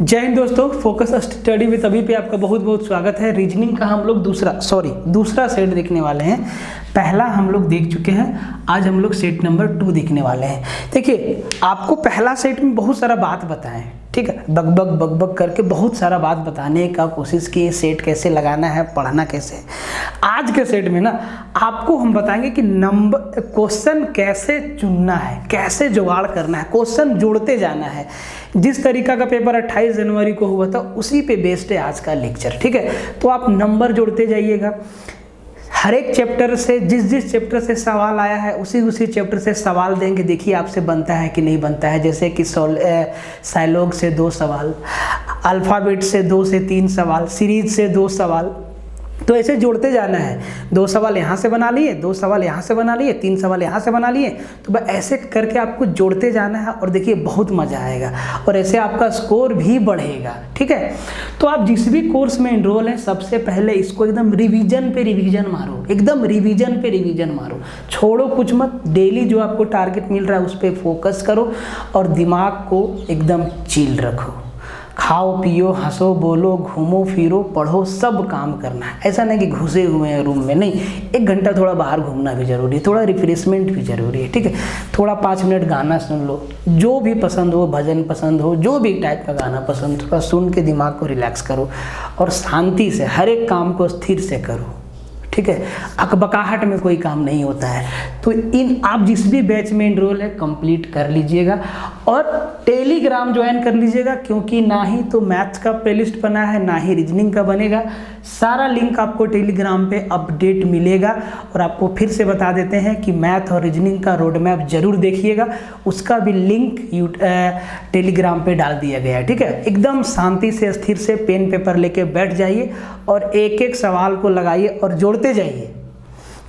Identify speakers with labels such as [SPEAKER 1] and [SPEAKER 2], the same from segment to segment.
[SPEAKER 1] जय हिंद दोस्तों, focus study with अभी पे आपका बहुत बहुत स्वागत है। रीजनिंग का हम लोग दूसरा सेट देखने वाले हैं। पहला हम लोग देख चुके हैं, आज हम लोग सेट नंबर 2 देखने वाले हैं। देखिए, आपको पहला सेट में बहुत सारा बात बताएं, ठीक है, बग करके बहुत सारा बात बताने का कोशिश की, सेट कैसे लगाना है, पढ़ना कैसे है। आज के सेट में ना आपको हम बताएंगे कि नंबर क्वेश्चन कैसे चुनना है, कैसे जुगाड़ करना है, क्वेश्चन जोड़ते जाना है। जिस तरीका का पेपर 28 जनवरी को हुआ था उसी पे बेस्ड है आज का लेक्चर, ठीक है। तो आप नंबर जोड़ते जाइएगा, हर एक चैप्टर से जिस चैप्टर से सवाल आया है उसी चैप्टर से सवाल देंगे। देखिए आपसे बनता है कि नहीं बनता है। जैसे कि साइलॉग से 2 सवाल, अल्फ़ाबेट से 2 से 3 सवाल, सीरीज से 2 सवाल, तो ऐसे जोड़ते जाना है। 2 सवाल यहाँ से बना लिए, 2 सवाल यहाँ से बना लिए, 3 सवाल यहाँ से बना लिए, तो बस ऐसे करके आपको जोड़ते जाना है और देखिए बहुत मज़ा आएगा और ऐसे आपका स्कोर भी बढ़ेगा, ठीक है। तो आप जिस भी कोर्स में इनरोल हैं सबसे पहले इसको एकदम रिवीजन पे रिवीजन मारो, एकदम रिवीजन पे रिवीजन मारो, छोड़ो कुछ मत। डेली जो आपको टारगेट मिल रहा है उस पर फोकस करो और दिमाग को एकदम चिल रखो। खाओ पियो, हंसो बोलो, घूमो फिरो, पढ़ो, सब काम करना है। ऐसा नहीं कि घुसे हुए हैं रूम में, नहीं। 1 घंटा थोड़ा बाहर घूमना भी जरूरी है, थोड़ा रिफ्रेशमेंट भी जरूरी है, ठीक है। थोड़ा 5 मिनट गाना सुन लो, जो भी पसंद हो, भजन पसंद हो, जो भी टाइप का गाना पसंद, थोड़ा सुन के दिमाग को रिलैक्स करो और शांति से हर एक काम को स्थिर से करो, ठीक है। अकबकाहट में कोई काम नहीं होता है। तो आप जिस भी बैच में इनरोल है कंप्लीट कर लीजिएगा और टेलीग्राम ज्वाइन कर लीजिएगा, क्योंकि ना ही तो मैथ्स का प्लेलिस्ट बना है ना ही रीजनिंग का बनेगा। सारा लिंक आपको टेलीग्राम पे अपडेट मिलेगा। और आपको फिर से बता देते हैं कि मैथ और रीजनिंग का रोड मैप जरूर देखिएगा, उसका भी लिंक टेलीग्राम पे डाल दिया गया है, ठीक है। एकदम शांति से स्थिर से पेन पेपर लेके बैठ जाइए और एक एक सवाल को लगाइए और जोड़ते जाइए।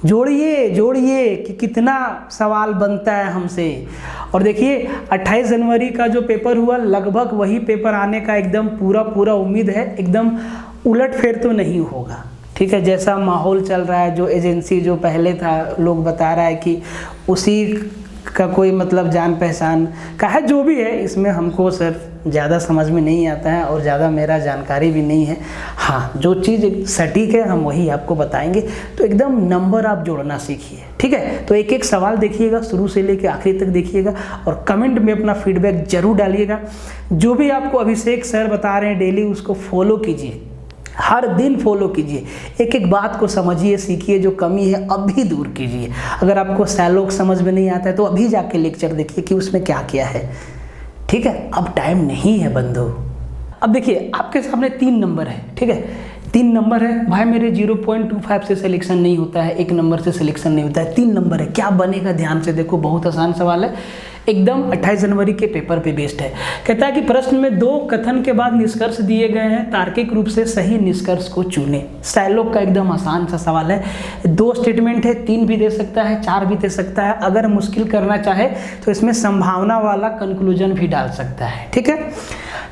[SPEAKER 1] जोड़िए कि कितना सवाल बनता है हमसे। और देखिए 28 जनवरी का जो पेपर हुआ लगभग वही पेपर आने का एकदम पूरा उम्मीद है। एकदम उलट फेर तो नहीं होगा, ठीक है। जैसा माहौल चल रहा है, जो एजेंसी जो पहले था लोग बता रहा है कि उसी का कोई मतलब जान पहचान का है, जो भी है इसमें हमको सर ज़्यादा समझ में नहीं आता है और ज़्यादा मेरा जानकारी भी नहीं है। हाँ, जो चीज़ सटीक है हम वही आपको बताएंगे। तो एकदम नंबर आप जोड़ना सीखिए, ठीक है। तो एक एक सवाल देखिएगा, शुरू से लेकर आखिरी तक देखिएगा और कमेंट में अपना फीडबैक जरूर डालिएगा। जो भी आपको अभिषेक सर बता रहे हैं डेली उसको फॉलो कीजिए, हर दिन फॉलो कीजिए, एक एक बात को समझिए, सीखिए, जो कमी है अभी दूर कीजिए। अगर आपको साइलॉग समझ में नहीं आता है तो अभी जाके लेक्चर देखिए कि उसमें क्या किया है, ठीक है। अब टाइम नहीं है बंधु। अब देखिए आपके सामने 3 नंबर है, ठीक है। 3 नंबर है भाई, मेरे 0.25 से सिलेक्शन नहीं होता है, 1 नंबर से सिलेक्शन नहीं होता है, 3 नंबर है, क्या बनेगा ध्यान से देखो। बहुत आसान सवाल है, एकदम 28 जनवरी के पेपर पे बेस्ड है। कहता है कि प्रश्न में 2 कथन के बाद निष्कर्ष दिए गए हैं, तार्किक रूप से सही निष्कर्ष को चुने। साइलॉग का एकदम आसान सा सवाल है। 2 स्टेटमेंट है, 3 भी दे सकता है, 4 भी दे सकता है। अगर मुश्किल करना चाहे तो इसमें संभावना वाला कंक्लूजन भी डाल सकता है, ठीक है।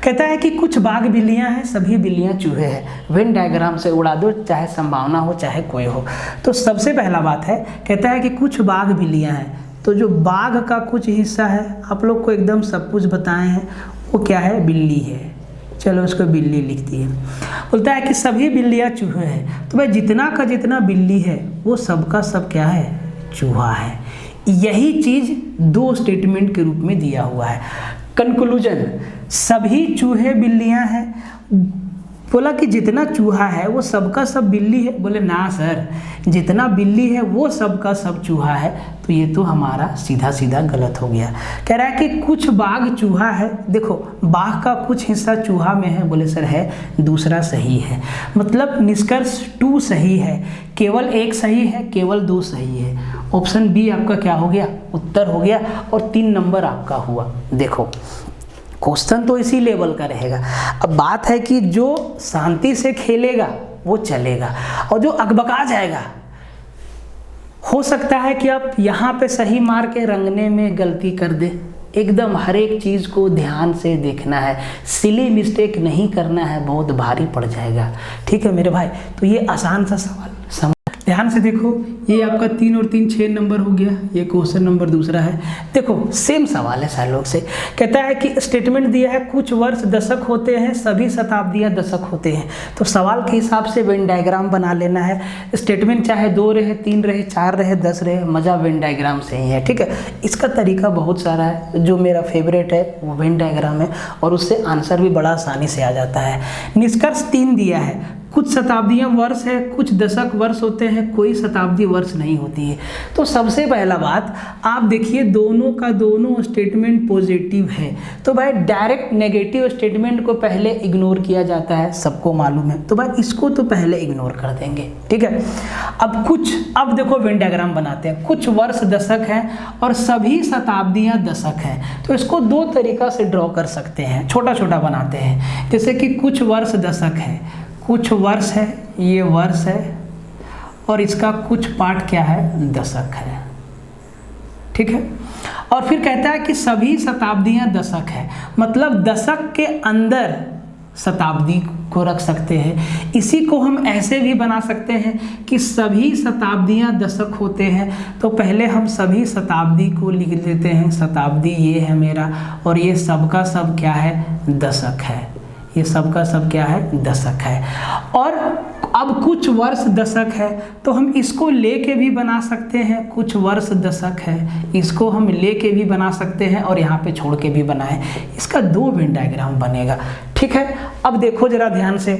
[SPEAKER 1] कहता है कि कुछ बाघ बिल्लियां हैं, सभी बिल्लियां चूहे हैं। वेन डायग्राम से उड़ा दो, चाहे संभावना हो चाहे कोई हो। तो सबसे पहला बात है, कहता है कि कुछ बाघ बिल्लियां हैं, तो जो बाघ का कुछ हिस्सा है आप लोग को एकदम सब कुछ बताए हैं, वो क्या है, बिल्ली है। चलो उसको बिल्ली लिख दिए। बोलता है कि सभी बिल्लियां चूहे हैं, तो भाई जितना का जितना बिल्ली है वो सबका सब क्या है, चूहा है। यही चीज 2 स्टेटमेंट के रूप में दिया हुआ है। कंक्लूजन, सभी चूहे बिल्लियां हैं। बोला कि जितना चूहा है वो सबका सब बिल्ली है। बोले ना सर, जितना बिल्ली है वो सबका सब चूहा है, तो ये तो हमारा सीधा सीधा गलत हो गया। कह रहा है कि कुछ बाघ चूहा है। देखो बाघ का कुछ हिस्सा चूहा में है, बोले सर है, दूसरा सही है। मतलब निष्कर्ष 2 सही है, केवल 1 सही है, केवल 2 सही है। ऑप्शन बी आपका क्या हो गया, उत्तर हो गया और 3 नंबर आपका हुआ। देखो क्वेश्चन तो इसी लेवल का रहेगा। अब बात है कि जो शांति से खेलेगा वो चलेगा और जो अकबका जाएगा, हो सकता है कि आप यहाँ पे सही मार के रंगने में गलती कर दे। एकदम हर एक चीज़ को ध्यान से देखना है, सिली मिस्टेक नहीं करना है, बहुत भारी पड़ जाएगा, ठीक है मेरे भाई। तो ये आसान सा सवाल ध्यान से देखो, ये आपका 3 और 3 6 नंबर हो गया, ये क्वेश्चन नंबर दूसरा है। देखो सेम सवाल है सालों से, कहता है कि स्टेटमेंट दिया है कुछ वर्ष दशक होते हैं, सभी शताब्दियां दशक होते हैं। तो सवाल के हिसाब से वेन डायग्राम बना लेना है। स्टेटमेंट चाहे 2 रहे, 3 रहे, 4 रहे, 10 रहे, मजा वेन डायग्राम से ही है। ठीक है, इसका तरीका बहुत सारा है, जो मेरा फेवरेट है वो वेन डायग्राम है, और उससे आंसर भी बड़ा आसानी से आ जाता है। निष्कर्ष 3 दिया है, कुछ शताब्दियां वर्ष है, कुछ दशक वर्ष होते हैं, कोई शताब्दी वर्ष नहीं होती है। तो सबसे पहला बात आप देखिए, दोनों का दोनों स्टेटमेंट पॉजिटिव है, तो भाई डायरेक्ट नेगेटिव स्टेटमेंट को पहले इग्नोर किया जाता है, सबको मालूम है, तो भाई इसको तो पहले इग्नोर कर देंगे। ठीक है, अब देखो वेन डायग्राम बनाते हैं। कुछ वर्ष दशक हैं और सभी शताब्दियां दशक हैं, तो इसको 2 तरीका से ड्रॉ कर सकते हैं, छोटा छोटा बनाते हैं। जैसे कि कुछ वर्ष दशक है, कुछ वर्ष है, ये वर्ष है, और इसका कुछ पार्ट क्या है, दशक है। ठीक है, और फिर कहता है कि सभी शताब्दियां दशक है, मतलब दशक के अंदर शताब्दी को रख सकते हैं। इसी को हम ऐसे भी बना सकते हैं कि सभी शताब्दियां दशक होते हैं, तो पहले हम सभी शताब्दी को लिख देते हैं, शताब्दी ये है मेरा, और ये सबका सब क्या है, दशक है, ये सबका सब क्या है, दशक है। और अब कुछ वर्ष दशक है, तो हम इसको लेके भी बना सकते हैं, कुछ वर्ष दशक है, इसको हम लेके भी बना सकते हैं, और यहाँ पे छोड़ के भी बनाएं। इसका 2 वेन डायग्राम बनेगा। ठीक है, अब देखो जरा ध्यान से,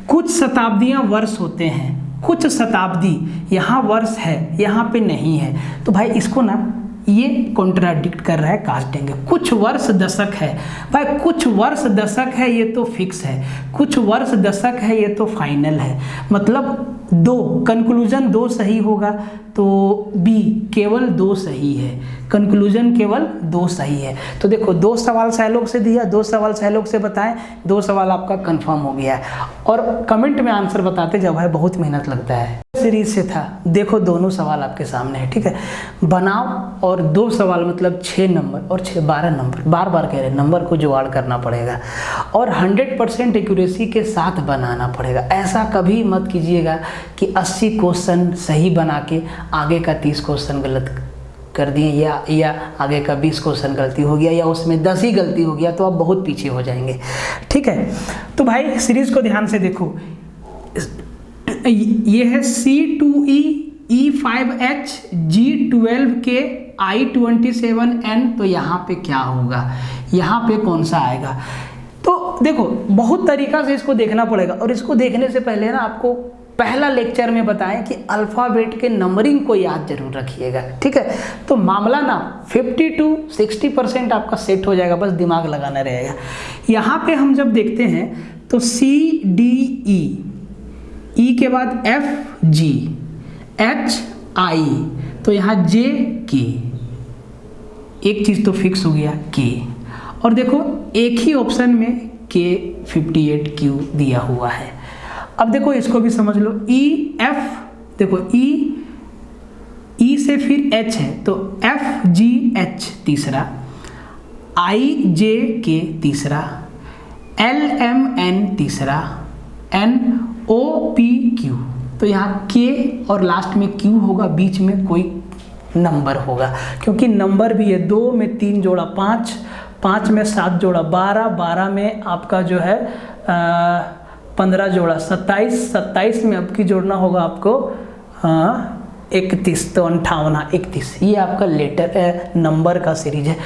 [SPEAKER 1] कुछ शताब्दियां वर्ष होते हैं, कुछ शताब्दी, यहाँ वर्ष है, यहाँ पे नहीं है, तो भाई इसको ना ये कॉन्ट्राडिक्ट कर रहा है, काट देंगे। कुछ वर्ष दशक है, भाई कुछ वर्ष दशक है ये तो फिक्स है, कुछ वर्ष दशक है ये तो फाइनल है, मतलब 2 कंक्लूजन 2 सही होगा, तो बी केवल 2 सही है, कंक्लूजन केवल 2 सही है। तो देखो 2 सवाल सैलोग से दिया, 2 सवाल सैलोग से बताएं, 2 सवाल आपका कंफर्म हो गया है। और कमेंट में आंसर बताते जब भाई बहुत मेहनत लगता है। सीरीज से था, देखो दोनों सवाल आपके सामने है। ठीक है, बनाओ, और 2 सवाल मतलब 6 नंबर और 6 12 नंबर, बार बार कह रहे हैं नंबर को जुगाड़ करना पड़ेगा, और 100% एक्यूरेसी के साथ बनाना पड़ेगा। ऐसा कभी मत कीजिएगा कि 80 क्वेश्चन सही बना के आगे का 30 क्वेश्चन गलत कर दिए, या आगे का 20 क्वेश्चन गलती हो गया, या उसमें 10 ही गलती हो गया, तो आप बहुत पीछे हो जाएंगे। ठीक है, तो भाई सीरीज को ध्यान से देखो, ये है C2E E5H G12K I27N, तो यहाँ पे क्या होगा, यहाँ पे कौन सा आएगा। तो देखो बहुत तरीका से इसको देखना पड़ेगा, और इसको देखने से पहले ना आपको पहला लेक्चर में बताएं कि अल्फ़ाबेट के नंबरिंग को याद जरूर रखिएगा। ठीक है, तो मामला ना 50 to 60% आपका सेट हो जाएगा, बस दिमाग लगाना रहेगा। यहाँ पे हम जब देखते हैं तो CDE, E के बाद FG HI, तो यहाँ JK, एक चीज़ तो फिक्स हो गया K, और देखो एक ही ऑप्शन में K58Q दिया हुआ है। अब देखो इसको भी समझ लो, EF, देखो E से फिर H है, तो FGH तीसरा, IJK तीसरा, LMN तीसरा, NOPQ, तो यहाँ K और लास्ट में Q होगा, बीच में कोई नंबर होगा, क्योंकि नंबर भी है। 2 में 3 जोड़ा 5, 5 में 7 जोड़ा 12, 12 में आपका जो है 15 जोड़ा 27, 27 में आपकी जोड़ना होगा आपको 31, तो 58, 31, ये आपका लेटर नंबर का सीरीज है।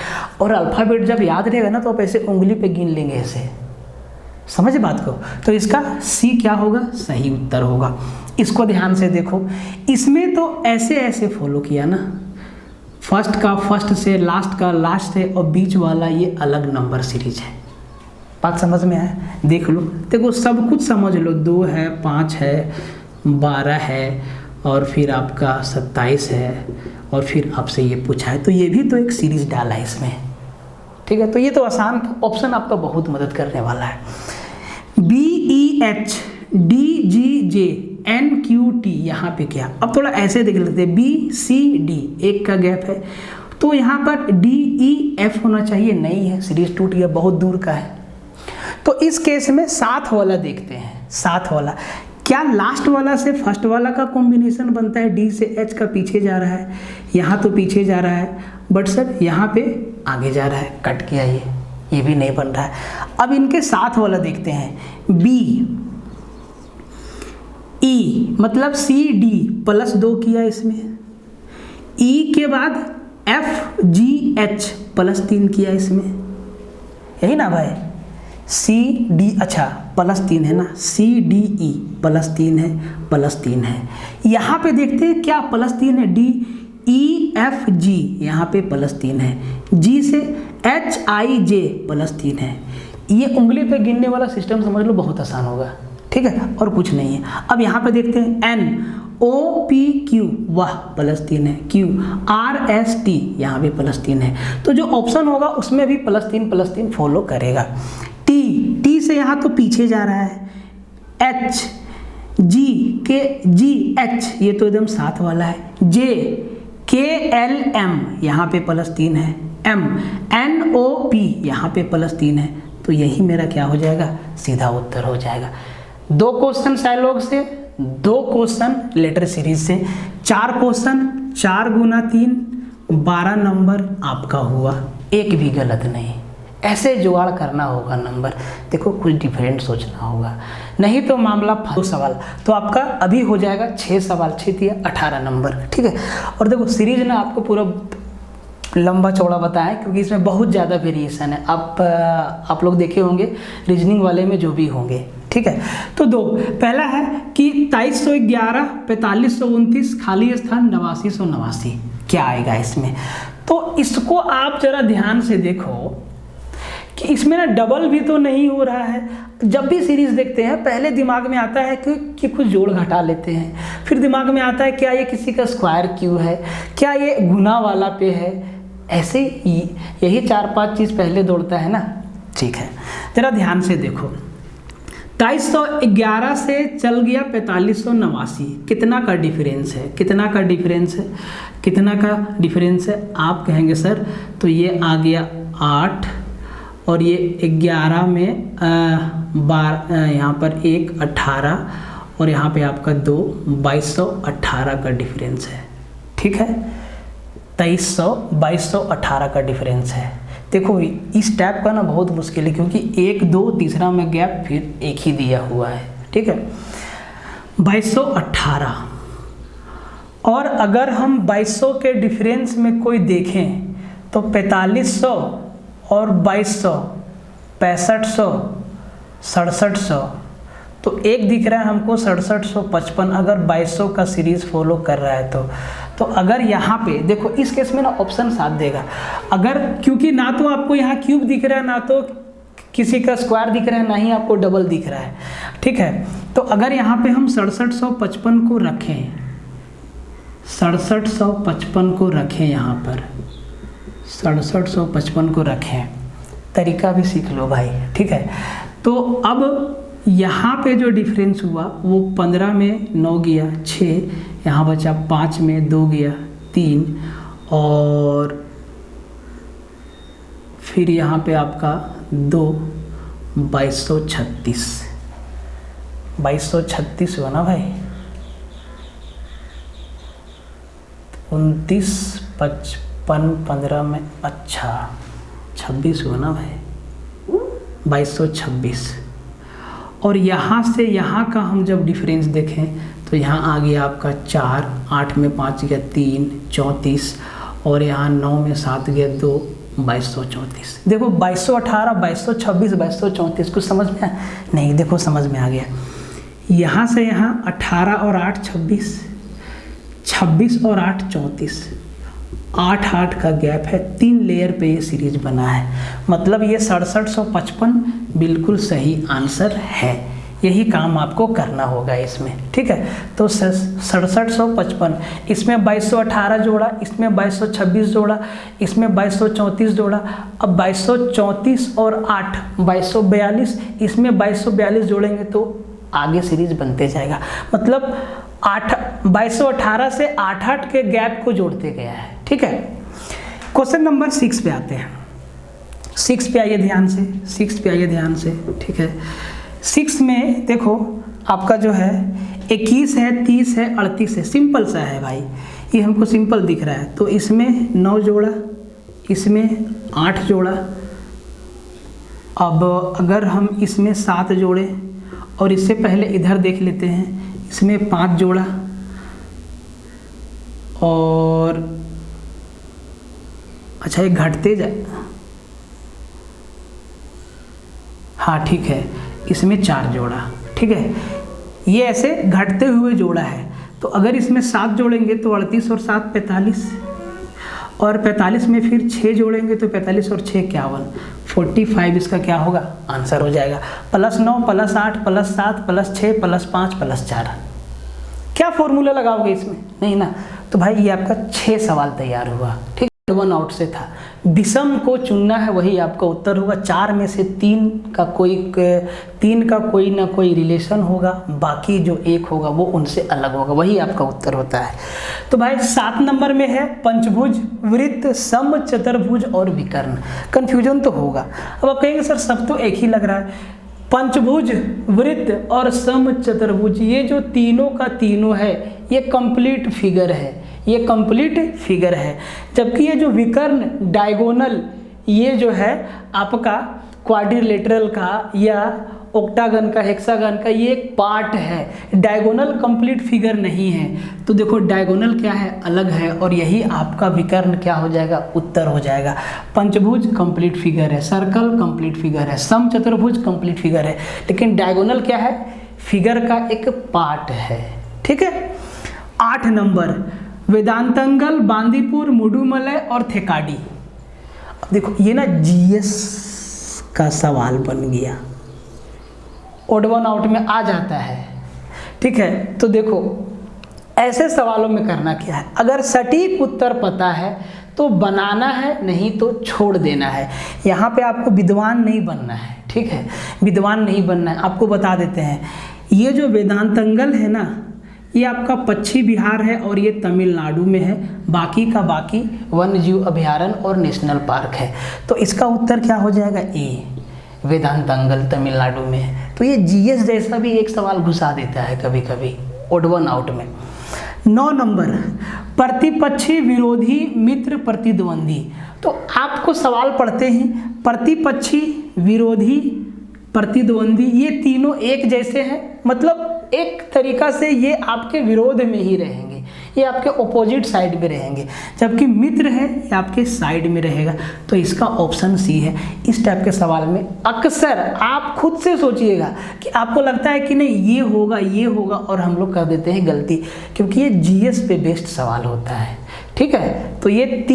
[SPEAKER 1] और अल्फ़ाबेट जब याद रहेगा ना, तो आप ऐसे उंगली पे गिन लेंगे ऐसे, समझ बात को। तो इसका C क्या होगा, सही उत्तर होगा। इसको ध्यान से देखो, इसमें तो ऐसे ऐसे फॉलो किया ना, फर्स्ट का फर्स्ट से, लास्ट का लास्ट से, और बीच वाला ये अलग नंबर सीरीज है। बात समझ में आया, देख लो, देखो सब कुछ समझ लो, 2 है, 5 है, 12 है, और फिर आपका 27 है, और फिर आपसे ये पूछा है, तो ये भी तो एक सीरीज डाला है इसमें। ठीक है, तो ये तो आसान ऑप्शन आपका बहुत मदद करने वाला है। BEH DGJ NQT, यहाँ पे क्या, अब थोड़ा ऐसे देख लेते हैं, BCD, एक का गैप है, तो यहाँ पर DEF होना चाहिए, नहीं है, सीरीज टूट गया, बहुत दूर का है। तो इस केस में 7 वाला देखते हैं, 7 वाला क्या लास्ट वाला से फर्स्ट वाला का कॉम्बिनेशन बनता है? डी से एच का पीछे जा रहा है, यहाँ तो पीछे जा रहा है, बट सर यहाँ पे आगे जा रहा है, कट किया ये भी नहीं बन रहा है। अब इनके साथ वाला देखते हैं, बी ई मतलब सी डी प्लस 2 किया इसमें, ई के बाद एफ जी एच प्लस 3 किया इसमें, यही ना भाई, सी डी, अच्छा प्लस 3 है ना, सी डी ई प्लस 3 है, प्लस 3 है। यहाँ पे देखते हैं क्या प्लस 3 है, डी ई एफ जी यहाँ पे प्लस 3 है, जी से एच आई जे प्लस 3 है। ये उंगली पे गिनने वाला सिस्टम समझ लो, बहुत आसान होगा, ठीक है, और कुछ नहीं है। अब यहाँ पे देखते हैं एन ओ पी क्यू, वाह प्लस 3 है, क्यू आर एस टी यहाँ भी प्लस 3 है। तो जो ऑप्शन होगा उसमें भी प्लस 3 फॉलो करेगा। टी, टी से यहाँ तो पीछे जा रहा है, एच जी के जी एच ये तो एकदम साथ वाला है, जे के एल एम यहाँ पे प्लस 3 है, एम एन ओ पी यहाँ पे प्लस 3 है। तो यही मेरा क्या हो जाएगा, सीधा उत्तर हो जाएगा। 2 क्वेश्चन साइलॉग से, 2 क्वेश्चन लेटर सीरीज से, 4 क्वेश्चन, 4 गुना 3 12 नंबर आपका हुआ, एक भी गलत नहीं। ऐसे जुगाड़ करना होगा नंबर, देखो कुछ डिफरेंट सोचना होगा, नहीं तो मामला 2 सवाल तो आपका अभी हो जाएगा 6 सवाल, 6 18 नंबर, ठीक है। और देखो सीरीज ना आपको पूरा लंबा चौड़ा बताया क्योंकि इसमें बहुत ज़्यादा वेरिएशन है। आप लोग देखे होंगे रीजनिंग वाले में जो भी होंगे, ठीक है। तो 2 पहला है कि 2311 4529 खाली स्थान 8989, क्या आएगा इसमें? तो इसको आप जरा ध्यान से देखो कि इसमें ना डबल भी तो नहीं हो रहा है। जब भी सीरीज देखते हैं पहले दिमाग में आता है कि कुछ जोड़ घटा लेते हैं, फिर दिमाग में आता है क्या ये किसी का स्क्वायर क्यों है, क्या ये गुना वाला पे है, ऐसे यही 4-5 चीज़ पहले दौड़ता है ना, ठीक है। जरा ध्यान से देखो, 2311 से चल गया 4589, कितना का डिफरेंस है, कितना का डिफरेंस है, कितना का डिफरेंस है? आप कहेंगे सर तो ये आ गया 8 और ये 11 में 12, यहाँ पर 1 18 और यहाँ पे आपका 2 2218 का डिफरेंस है, ठीक है। 2218 का डिफरेंस है। देखो इस टाइप का ना बहुत मुश्किल है क्योंकि 1 2 तीसरा में गैप, फिर एक ही दिया हुआ है, ठीक है। 2218 और अगर हम 2200 के डिफरेंस में कोई देखें तो 4500 और 2200 6500 6700, तो एक दिख रहा है हमको 6755 अगर 2200 का सीरीज फॉलो कर रहा है तो अगर यहाँ पे देखो इस केस में ना ऑप्शन साथ देगा, अगर क्योंकि ना तो आपको यहाँ क्यूब दिख रहा है, ना तो किसी का स्क्वायर दिख रहा है, ना ही आपको डबल दिख रहा है, ठीक है। तो अगर यहाँ पे हम 6755 को रखें, 6755 को रखें, यहाँ पर 6755 को रखें, तरीका भी सीख लो भाई, ठीक है। तो अब यहाँ पे जो डिफरेंस हुआ वो 15 में 9 गया 6, यहाँ बचा 5 में 2 गया 3 और फिर यहाँ पे आपका 2 2236 हुआ ना भाई, 29 55 15 में, अच्छा 26 हुआ ना भाई, 2226। और यहाँ से यहाँ का हम जब डिफरेंस देखें तो यहाँ आ गया आपका 4, 8 में 5 गया 3 34 और यहाँ 9 में 7 गया 2 2234। देखो 2218 2226 2234 कुछ समझ में नहीं, देखो समझ में आ गया। यहाँ से यहाँ 18 और 8 26, 26 और 8 34, 8 का गैप है, 3 लेयर पे ये सीरीज बना है, मतलब ये 6755 बिल्कुल सही आंसर है। यही काम आपको करना होगा इसमें, ठीक है। तो 6755, इसमें 2218 जोड़ा, इसमें 2226 जोड़ा, इसमें 2234 जोड़ा, अब 2234 और 8 2242, इसमें 2242 जोड़ेंगे तो आगे सीरीज बनते जाएगा, मतलब 2218 से 8 के गैप को जोड़ते गया है, ठीक है। क्वेश्चन नंबर 6 पे आते हैं। 6 पे आइए ध्यान से, 6 पे आइए ध्यान से, ठीक है। 6 में देखो आपका जो है 21 है, 30 है, 38 है, सिंपल सा है भाई, ये हमको सिंपल दिख रहा है। तो इसमें 9 जोड़ा, इसमें 8 जोड़ा। अब अगर हम इसमें 7 जोड़े और इससे पहले इधर देख लेते हैं, इसमें 5 जोड़ा और अच्छा ये घटते जाए, हाँ ठीक है, इसमें 4 जोड़ा, ठीक है, ये ऐसे घटते हुए जोड़ा है। तो अगर इसमें 7 जोड़ेंगे तो 38 और 7 45, और 45 में फिर 6 जोड़ेंगे तो 45 और 6 51, 45 इसका क्या होगा आंसर हो जाएगा। +9 +8 +7 +6 +5 +4। क्या फॉर्मूला लगाओगे इसमें, नहीं ना। तो भाई ये आपका 6 सवाल तैयार हुआ, ठीक, 1 आउट से था। विषम को चुनना है, वही आपका उत्तर होगा। 4 में से 3 का कोई ना कोई रिलेशन होगा, बाकी जो 1 होगा वो उनसे अलग होगा, वही आपका उत्तर होता है। तो भाई 7 नंबर में है पंचभुज, वृत्त, सम, चतुर्भुज और विकर्ण। कंफ्यूजन तो होगा। अब आप कहेंगे सर सब तो एक ही लग रहा है, पंचभुज, वृत्त और सम, चतुर्भुज, ये जो तीनों का तीनों है ये कंप्लीट फिगर है, ये कंप्लीट फिगर है। जबकि ये जो विकर्ण, डायगोनल, ये जो है आपका क्वाड्रिलेटरल का या ऑक्टागन का, हेक्सागन का, ये एक पार्ट है। डायगोनल कंप्लीट फिगर नहीं है। तो देखो डायगोनल क्या है, अलग है, और यही आपका विकर्ण क्या हो जाएगा, उत्तर हो जाएगा। पंचभुज कंप्लीट फिगर है, सर्कल कंप्लीट फिगर है, सम चतुर्भुज कंप्लीट फिगर है, लेकिन डायगोनल क्या है, फिगर का एक पार्ट है, ठीक है। 8 नंबर वेदांतंगल, बांदीपुर, मुडुमलय और थेकाडी। अब देखो ये ना जीएस का सवाल बन गया, ओड 1 आउट में आ जाता है, ठीक है। तो देखो ऐसे सवालों में करना क्या है, अगर सटीक उत्तर पता है तो बनाना है, नहीं तो छोड़ देना है। यहाँ पे आपको विद्वान नहीं बनना है, ठीक है, विद्वान नहीं बनना है। आपको बता देते हैं, ये जो वेदांतंगल है ना, ये आपका पश्चिमी बिहार है और ये तमिलनाडु में है, बाकी का बाकी वन्य जीव अभयारण्य और नेशनल पार्क है। तो इसका उत्तर क्या हो जाएगा, ए, वेदांतंगल तमिलनाडु में है। तो ये जीएस जैसा भी एक सवाल घुसा देता है कभी कभी ओड 1 आउट में। 9 नंबर प्रतिपक्षी, विरोधी, मित्र, प्रतिद्वंदी। तो आपको सवाल पढ़ते ही प्रतिपक्षी, विरोधी, प्रतिद्वंदी, ये तीनों एक जैसे हैं, मतलब एक तरीका से ये आपके विरोध में ही रहेंगे, ये आपके ऑपोजिट साइड में रहेंगे। जबकि मित्र है ये आपके साइड में रहेगा। तो इसका ऑप्शन सी है। इस टाइप के सवाल में अक्सर आप खुद से सोचिएगा कि आपको लगता है कि नहीं ये होगा, और हम लोग कर देते हैं गलती, क्योंकि ये जीएस पे बेस्ड सवाल होता है, ठीक है। तो ये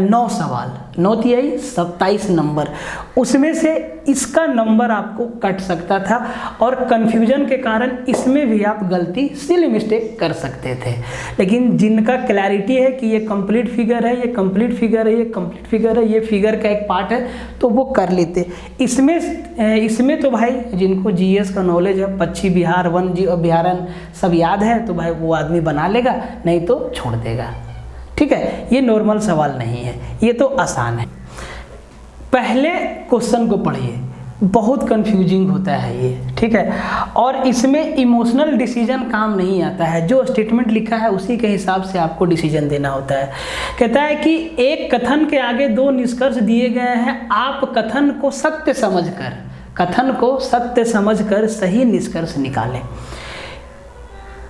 [SPEAKER 1] 9 सवाल, 9 तिहाई 27 नंबर, उसमें से इसका नंबर आपको कट सकता था, और कन्फ्यूजन के कारण इसमें भी आप गलती, सिली मिस्टेक कर सकते थे। लेकिन जिनका क्लैरिटी है कि ये कंप्लीट फिगर है, ये कंप्लीट फिगर है, ये कंप्लीट फिगर है, ये फिगर का एक पार्ट है, तो वो कर लेते। इसमें तो भाई जिनको जीएस का नॉलेज है, पश्चिमी बिहार वन्य जीव अभयारण्य सब याद है, तो भाई वो आदमी बना लेगा, नहीं तो छोड़ देगा, ठीक है। ये नॉर्मल सवाल नहीं है, ये तो आसान है। पहले क्वेश्चन को पढ़िए, बहुत कंफ्यूजिंग होता है ये, ठीक है। और इसमें इमोशनल डिसीजन काम नहीं आता है, जो स्टेटमेंट लिखा है उसी के हिसाब से आपको डिसीजन देना होता है। कहता है कि एक कथन के आगे 2 निष्कर्ष दिए गए हैं, आप कथन को सत्य समझकर सही निष्कर्ष निकालें।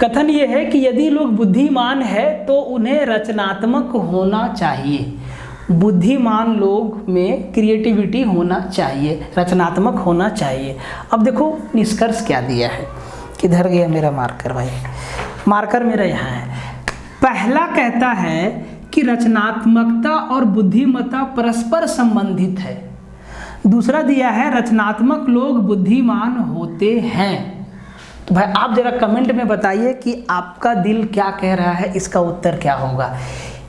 [SPEAKER 1] कथन ये है कि यदि लोग बुद्धिमान है तो उन्हें रचनात्मक होना चाहिए, बुद्धिमान लोग में क्रिएटिविटी होना चाहिए, रचनात्मक होना चाहिए। अब देखो निष्कर्ष क्या दिया है, किधर गया मेरा मार्कर भाई, मार्कर मेरा यहाँ है। पहला कहता है कि रचनात्मकता और बुद्धिमत्ता परस्पर संबंधित है। दूसरा दिया है रचनात्मक लोग बुद्धिमान होते हैं। तो भाई आप जरा कमेंट में बताइए कि आपका दिल क्या कह रहा है, इसका उत्तर क्या होगा।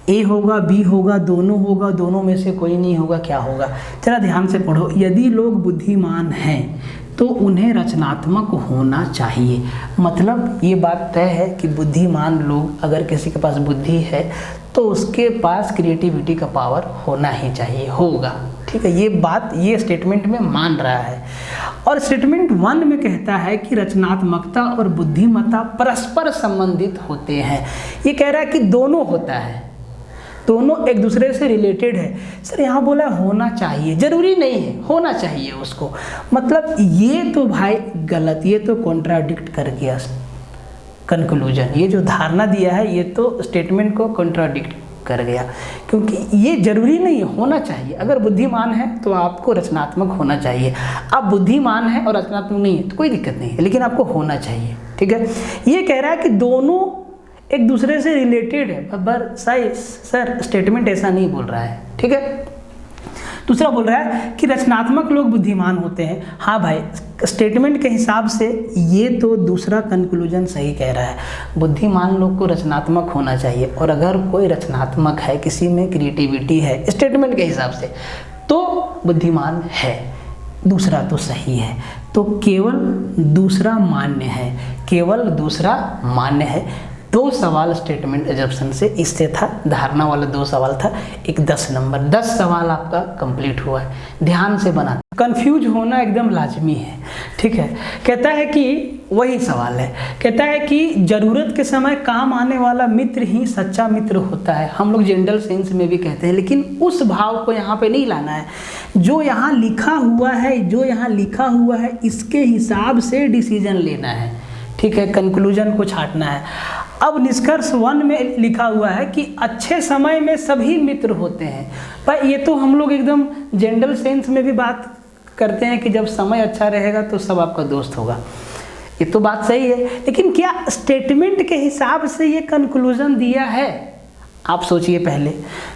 [SPEAKER 1] ए होगा, बी होगा, दोनों होगा, दोनों में से कोई नहीं होगा, क्या होगा। जरा ध्यान से पढ़ो, यदि लोग बुद्धिमान हैं तो उन्हें रचनात्मक होना चाहिए। मतलब ये बात तय है कि बुद्धिमान लोग, अगर किसी के पास बुद्धि है तो उसके पास क्रिएटिविटी का पावर होना ही चाहिए, होगा, ठीक। ठीक है, ये बात ये स्टेटमेंट में मान रहा है। और स्टेटमेंट 1 में कहता है कि रचनात्मकता और बुद्धिमत्ता परस्पर संबंधित होते हैं। ये कह रहा है कि दोनों होता है, दोनों एक दूसरे से रिलेटेड है। सर यहाँ बोला होना चाहिए, जरूरी नहीं है, होना चाहिए उसको, मतलब ये तो भाई गलत, ये तो कॉन्ट्राडिक्ट कर गया कंक्लूजन। ये जो धारणा दिया है ये तो स्टेटमेंट को कॉन्ट्राडिक्ट कर गया, क्योंकि ये जरूरी नहीं है, होना चाहिए। अगर बुद्धिमान है तो आपको रचनात्मक होना चाहिए, आप बुद्धिमान है और रचनात्मक नहीं है तो कोई दिक्कत नहीं है, लेकिन आपको होना चाहिए। ठीक है, ये कह रहा है कि दोनों एक दूसरे से रिलेटेड है, पर सर स्टेटमेंट ऐसा नहीं बोल रहा है। ठीक है, दूसरा बोल रहा है कि रचनात्मक लोग बुद्धिमान होते हैं। हाँ भाई, स्टेटमेंट के हिसाब से ये तो दूसरा कंक्लूजन सही कह रहा है, बुद्धिमान लोग को रचनात्मक होना चाहिए। और अगर कोई रचनात्मक है, किसी में क्रिएटिविटी है स्टेटमेंट के हिसाब से, तो बुद्धिमान है। दूसरा तो सही है, तो केवल दूसरा मान्य है, केवल दूसरा मान्य है। 2 सवाल स्टेटमेंट एजम्पशन से इससे था, धारणा वाला 2 सवाल था, एक 10 नंबर, 10 सवाल आपका कंप्लीट हुआ है। ध्यान से बना, कंफ्यूज होना एकदम लाजमी है। ठीक है, कहता है कि वही सवाल है, कहता है कि जरूरत के समय काम आने वाला मित्र ही सच्चा मित्र होता है। हम लोग जनरल सेंस में भी कहते हैं, लेकिन उस भाव को यहाँ पे नहीं लाना है। जो यहाँ लिखा हुआ है, जो यहाँ लिखा हुआ है इसके हिसाब से डिसीजन लेना है। ठीक है, कंक्लूजन को छांटना है। अब निष्कर्ष 1 में लिखा हुआ है कि अच्छे समय में सभी मित्र होते हैं। भाई ये तो हम लोग एकदम जनरल सेंस में भी बात करते हैं कि जब समय अच्छा रहेगा तो सब आपका दोस्त होगा, ये तो बात सही है, लेकिन क्या स्टेटमेंट के हिसाब से ये कंक्लूजन दिया है? आप सोचिए पहले।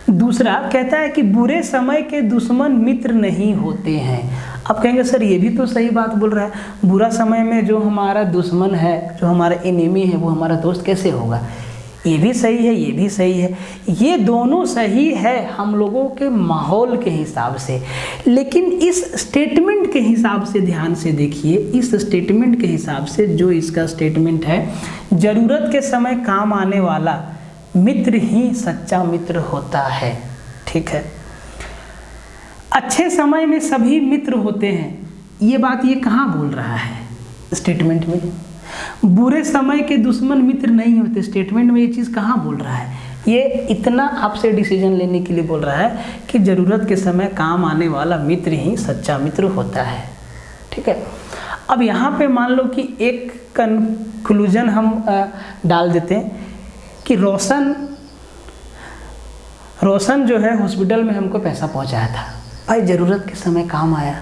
[SPEAKER 1] दूसरा कहता है कि बुरे समय के दुश्मन मित्र नहीं होते हैं। आप कहेंगे सर ये भी तो सही बात बोल रहा है, बुरा समय में जो हमारा दुश्मन है, जो हमारा एनिमी है, वो हमारा दोस्त कैसे होगा? ये भी सही है, ये भी सही है, ये दोनों सही है हम लोगों के माहौल के हिसाब से। लेकिन इस स्टेटमेंट के हिसाब से ध्यान से देखिए, इस स्टेटमेंट के हिसाब से जो इसका स्टेटमेंट है, जरूरत के समय काम आने वाला मित्र ही सच्चा मित्र होता है। ठीक है, अच्छे समय में सभी मित्र होते हैं, ये बात ये कहाँ बोल रहा है स्टेटमेंट में? बुरे समय के दुश्मन मित्र नहीं होते, स्टेटमेंट में ये चीज़ कहाँ बोल रहा है? ये इतना आपसे डिसीजन लेने के लिए बोल रहा है कि ज़रूरत के समय काम आने वाला मित्र ही सच्चा मित्र होता है। ठीक है, अब यहाँ पे मान लो कि एक कंक्लूजन हम डाल देते हैं कि रोशन जो है हॉस्पिटल में हमको पैसा पहुँचाया था, भाई ज़रूरत के समय काम आया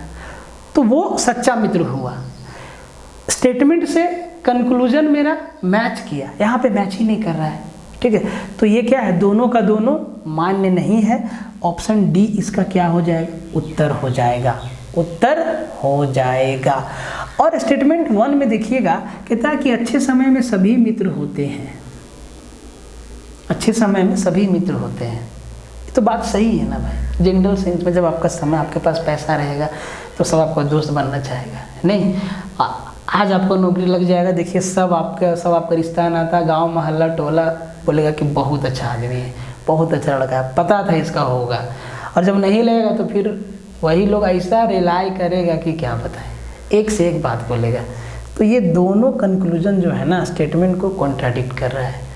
[SPEAKER 1] तो वो सच्चा मित्र हुआ। स्टेटमेंट से कंक्लूजन मेरा मैच किया, यहाँ पे मैच ही नहीं कर रहा है। ठीक है, तो ये क्या है, दोनों का दोनों मान्य नहीं है। ऑप्शन डी इसका क्या हो जाएगा? उत्तर हो जाएगा, उत्तर हो जाएगा। और स्टेटमेंट 1 में देखिएगा, कहता है कि अच्छे समय में सभी मित्र होते हैं, अच्छे समय में सभी मित्र होते हैं। तो बात सही है ना भाई, जनरल सेंस में जब आपका समय, आपके पास पैसा रहेगा तो सब आपका दोस्त बनना चाहेगा। नहीं, आज आपको नौकरी लग जाएगा, देखिए सब आपका रिश्ता नाता, गांव मोहल्ला टोला बोलेगा कि बहुत अच्छा आदमी है, बहुत अच्छा लड़का है, पता था इसका होगा। और जब नहीं लगेगा तो फिर वही लोग ऐसा रिलाई करेगा कि क्या पता है, एक से एक बात बोलेगा। तो ये दोनों कंक्लूजन जो है ना, स्टेटमेंट को कॉन्ट्राडिक्ट कर रहा है।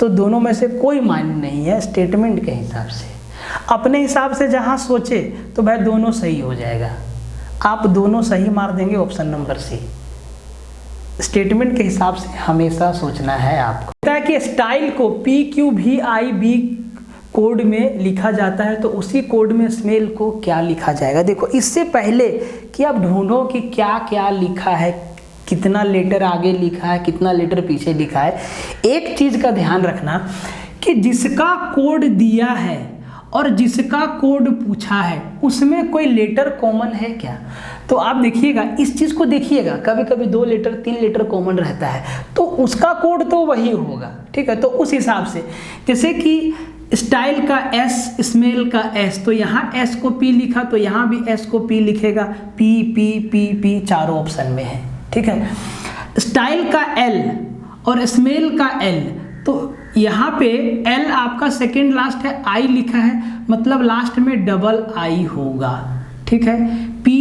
[SPEAKER 1] तो दोनों में से कोई मान्य नहीं है स्टेटमेंट के हिसाब से। अपने हिसाब से जहाँ सोचे तो भाई दोनों सही हो जाएगा, आप दोनों सही मार देंगे ऑप्शन नंबर सी। स्टेटमेंट के हिसाब से हमेशा सोचना है आपको। कहता है कि स्टाइल को PQVIB कोड में लिखा जाता है, तो उसी कोड में स्मेल को क्या लिखा जाएगा? देखो, इससे पहले कि आप ढूंढो कि क्या क्या लिखा है, कितना लेटर आगे लिखा है, कितना लेटर पीछे लिखा है, एक चीज़ का ध्यान रखना कि जिसका कोड दिया है और जिसका कोड पूछा है उसमें कोई लेटर कॉमन है क्या? तो आप देखिएगा, इस चीज़ को देखिएगा, कभी कभी 2 लेटर 3 लेटर कॉमन रहता है, तो उसका कोड तो वही होगा। ठीक है, तो उस हिसाब से जैसे कि स्टाइल का S, स्मेल का S, तो यहाँ S को P लिखा तो यहाँ भी S को P लिखेगा, P चारों ऑप्शन में है। ठीक है, स्टाइल का L और स्मेल का L, तो यहाँ पे L आपका सेकेंड लास्ट है, I लिखा है, मतलब लास्ट में डबल I होगा। ठीक है। पी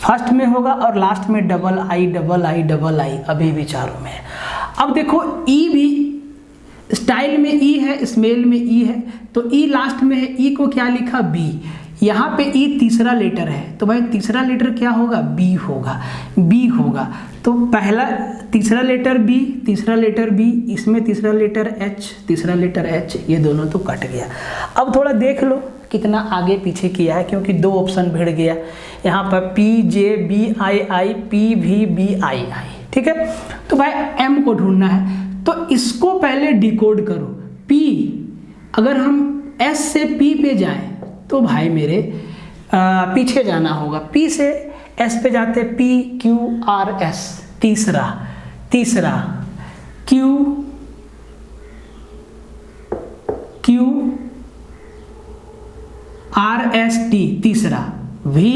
[SPEAKER 1] फर्स्ट में होगा और लास्ट में double I double I double आई, अभी विचारों में है। अब देखो ई भी स्टाइल में ई है, स्मेल में ई है, तो ई लास्ट में है, ई को क्या लिखा बी, यहाँ पे ई तीसरा लेटर है, तो भाई तीसरा लेटर क्या होगा, बी होगा, बी होगा। तो पहला तीसरा लेटर बी, तीसरा लेटर बी, इसमें तीसरा लेटर एच, तीसरा लेटर एच, ये दोनों तो कट गया। अब थोड़ा देख लो कितना आगे पीछे किया है, क्योंकि दो ऑप्शन भिड़ गया। यहाँ पर P J B I I, P भी बी आई आई, ठीक है। तो भाई एम को ढूंढना है, तो इसको पहले डिकोड करो। पी, अगर हम एस से पी पे जाएं तो भाई मेरे पीछे जाना होगा। पी से एस पे जाते, पी क्यू आर एस, तीसरा, तीसरा Q Q R S T, तीसरा वी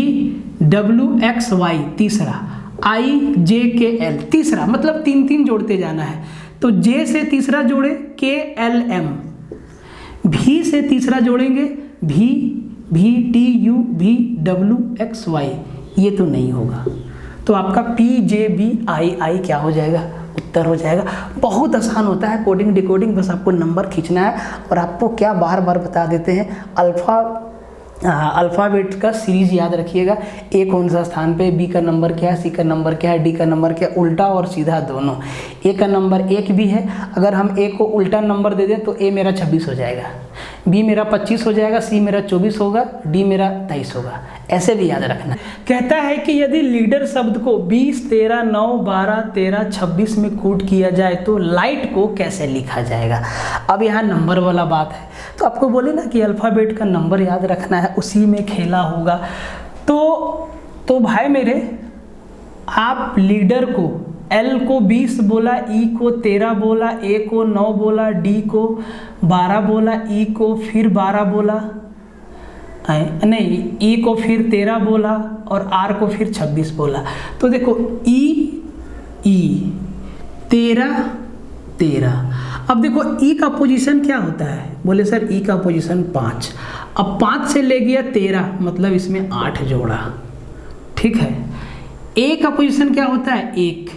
[SPEAKER 1] डब्ल्यू एक्स वाई, तीसरा आई जे के एल, तीसरा, मतलब तीन तीन जोड़ते जाना है। तो जे से तीसरा जोड़े के एल एम, भी से तीसरा जोड़ेंगे भी भी टी यू भी डब्ल्यू एक्स वाई, ये तो नहीं होगा, तो आपका पी जे बी आई आई क्या हो जाएगा, उत्तर हो जाएगा। बहुत आसान होता है कोडिंग डिकोडिंग, बस आपको नंबर खींचना है। और आपको क्या बार बार बता देते हैं, अल्फ़ाबेट का सीरीज याद रखिएगा, ए कौन सा स्थान पे, बी का नंबर क्या है, सी का नंबर क्या है, डी का नंबर क्या है, उल्टा और सीधा दोनों। ए का नंबर 1 भी है, अगर हम ए को उल्टा नंबर दे दें तो ए मेरा 26 हो जाएगा, बी मेरा 25 हो जाएगा, सी मेरा 24 होगा, डी मेरा 23 होगा, ऐसे भी याद रखना। कहता है कि यदि लीडर शब्द को 20, 13, 9, 12, 13, 26 में कूट किया जाए तो लाइट को कैसे लिखा जाएगा। अब यहाँ नंबर वाला बात है, तो आपको बोले ना कि अल्फ़ाबेट का नंबर याद रखना है, उसी में खेला होगा। तो भाई मेरे, आप लीडर को एल को 20 बोला, ई को 13 बोला, ए को 9 बोला, डी को 12 बोला, ई को फिर 12 बोला, नहीं ई को फिर 13 बोला और आर को फिर 26 बोला। तो देखो ई 13 13। अब देखो ई का पोजीशन क्या होता है, बोले सर ई का पोजीशन 5। अब 5 से ले गया 13, मतलब इसमें 8 जोड़ा, ठीक है। ए का पोजीशन क्या होता है, 1,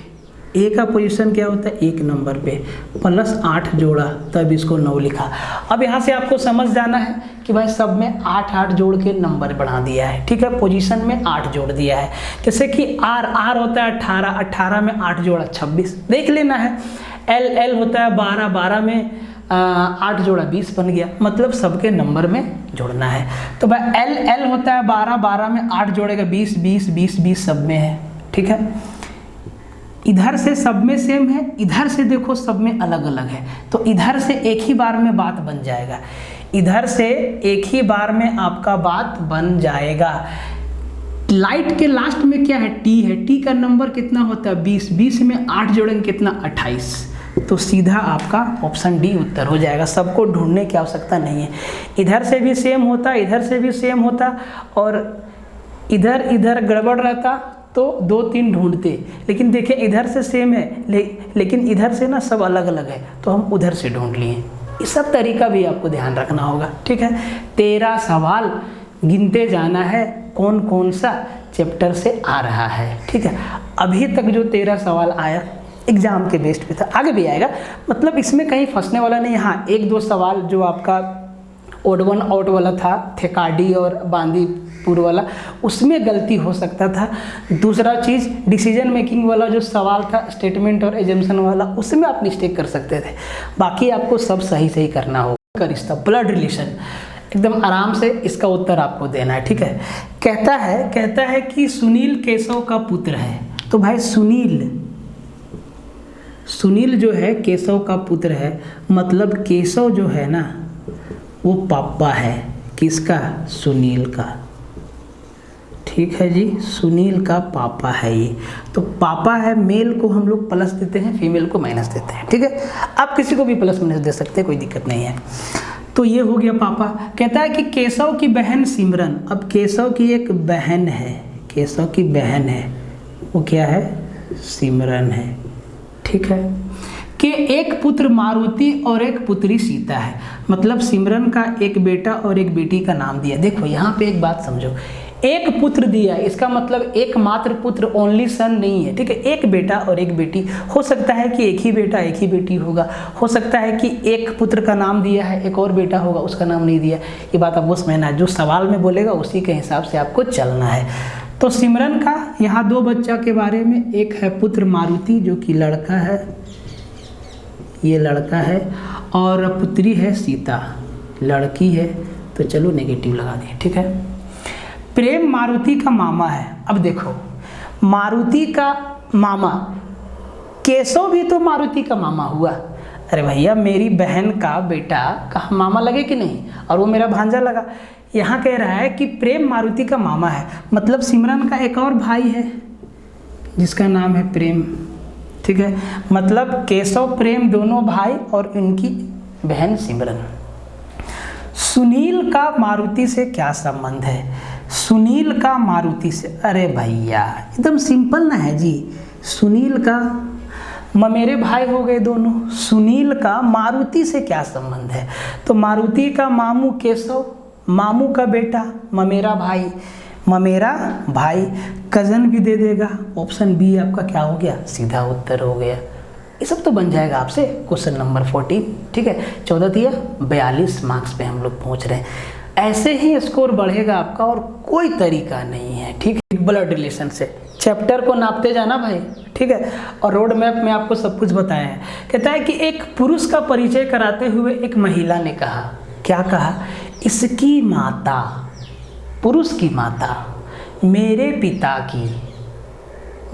[SPEAKER 1] ए का पोजीशन क्या होता है, 1 नंबर पे प्लस 8 जोड़ा, तब इसको 9 लिखा। अब यहाँ से आपको समझ जाना है कि भाई सब में 8 8 जोड़ के नंबर बढ़ा दिया है, ठीक है, पोजीशन में 8 जोड़ दिया है। जैसे कि आर होता है 18, 18 में 8 जोड़ा 26, देख लेना है। एल होता है 12, 12 में 8 जोड़ा 20 बन गया, मतलब सबके नंबर में जोड़ना है। तो भाई एल होता है 12, 12 में 8 जोड़ेगा 20, 20, 20, 20 सब में है, ठीक है। इधर से सब में सेम है, इधर से देखो सब में अलग अलग है, तो इधर से एक ही बार में बात बन जाएगा, इधर से एक ही बार में आपका बात बन जाएगा। लाइट के लास्ट में क्या है, टी है, टी का नंबर कितना होता है 20, 20 में 8 जोड़ेंगे कितना 28, तो सीधा आपका ऑप्शन डी उत्तर हो जाएगा। सबको ढूंढने की आवश्यकता नहीं है, इधर से भी सेम होता, इधर से भी सेम होता, और इधर इधर गड़बड़ रहता तो 2-3 ढूंढते, लेकिन देखिए इधर से सेम है लेकिन इधर से ना सब अलग अलग है, तो हम उधर से ढूंढ लिए। ये सब तरीका भी आपको ध्यान रखना होगा, ठीक है। 13 सवाल गिनते जाना है कौन कौन सा चैप्टर से आ रहा है, ठीक है। अभी तक जो 13 सवाल आया एग्जाम के बेस्ड पे था, आगे भी आएगा, मतलब इसमें कहीं फंसने वाला नहीं। हाँ, 1-2 सवाल जो आपका ओड वन आउट वाला था, थेकाडी और बांदीपुर वाला, उसमें गलती हो सकता था। दूसरा चीज़ डिसीजन मेकिंग वाला जो सवाल था, स्टेटमेंट और एजम्पशन वाला, उसमें आप मिस्टेक कर सकते थे। बाकी आपको सब सही करना होगा। रिश्ता, ब्लड रिलेशन, एकदम आराम से इसका उत्तर आपको देना है, ठीक है। कहता है कि सुनील केशव का पुत्र है, तो भाई सुनील जो है केशव का पुत्र है, मतलब केशव जो है ना वो पापा है किसका, सुनील का, ठीक है जी, सुनील का पापा है ये। तो पापा है, मेल को हम लोग प्लस देते हैं, फीमेल को माइनस देते हैं, ठीक है। आप किसी को भी प्लस माइनस दे सकते हैं, कोई दिक्कत नहीं है। तो ये हो गया पापा। कहता है कि केशव की बहन सिमरन, अब केशव की एक बहन है, केशव की बहन है, वो क्या है, सिमरन है, ठीक है, कि एक पुत्र मारुति और एक पुत्री सीता है, मतलब सिमरन का एक बेटा और एक बेटी का नाम दिया। देखो यहाँ पे एक बात समझो, एक पुत्र दिया, इसका मतलब एकमात्र पुत्र, ओनली सन नहीं है, ठीक है। एक बेटा और एक बेटी, हो सकता है कि एक ही बेटा एक ही बेटी होगा, हो सकता है कि एक पुत्र का नाम दिया है, एक और बेटा होगा उसका नाम नहीं दिया। ये बात आपको समझना है, जो सवाल में बोलेगा उसी के हिसाब से आपको चलना है। तो सिमरन का यहाँ 2 बच्चा के बारे में, एक है पुत्र मारुति जो कि लड़का है, ये लड़का है, और पुत्री है सीता, लड़की है। तो चलो नेगेटिव लगा दिए, ठीक है। प्रेम मारुति का मामा है। अब देखो, मारुति का मामा, केशव भी तो मारुति का मामा हुआ। अरे भैया, मेरी बहन का बेटा का मामा लगे कि नहीं, और वो मेरा भांजा लगा। यहाँ कह रहा है कि प्रेम मारुति का मामा है, मतलब सिमरन का एक और भाई है जिसका नाम है प्रेम, ठीक है। मतलब केशव प्रेम दोनों भाई और इनकी बहन सिमरन। सुनील का मारुति से क्या संबंध है? सुनील का मारुति से, अरे भैया एकदम सिंपल ना है जी। सुनील का, मेरे भाई हो गए दोनों, सुनील का मारुति से क्या संबंध है? तो मारुति का मामू केशव, मामू का बेटा ममेरा भाई, ममेरा भाई, कजन भी दे देगा। ऑप्शन बी आपका क्या हो गया? सीधा उत्तर हो गया। ये सब तो बन जाएगा आपसे क्वेश्चन नंबर 14, ठीक है। 14 42 मार्क्स पे हम लोग पहुंच रहे हैं। ऐसे ही स्कोर बढ़ेगा आपका और कोई तरीका नहीं है, ठीक है। ब्लड रिलेशन से चैप्टर को नापते जाना भाई, ठीक है। और रोड मैप में आपको सब कुछ बताया है। कहता है कि एक पुरुष का परिचय कराते हुए एक महिला ने कहा, क्या कहा? इसकी माता, पुरुष की माता मेरे पिता की,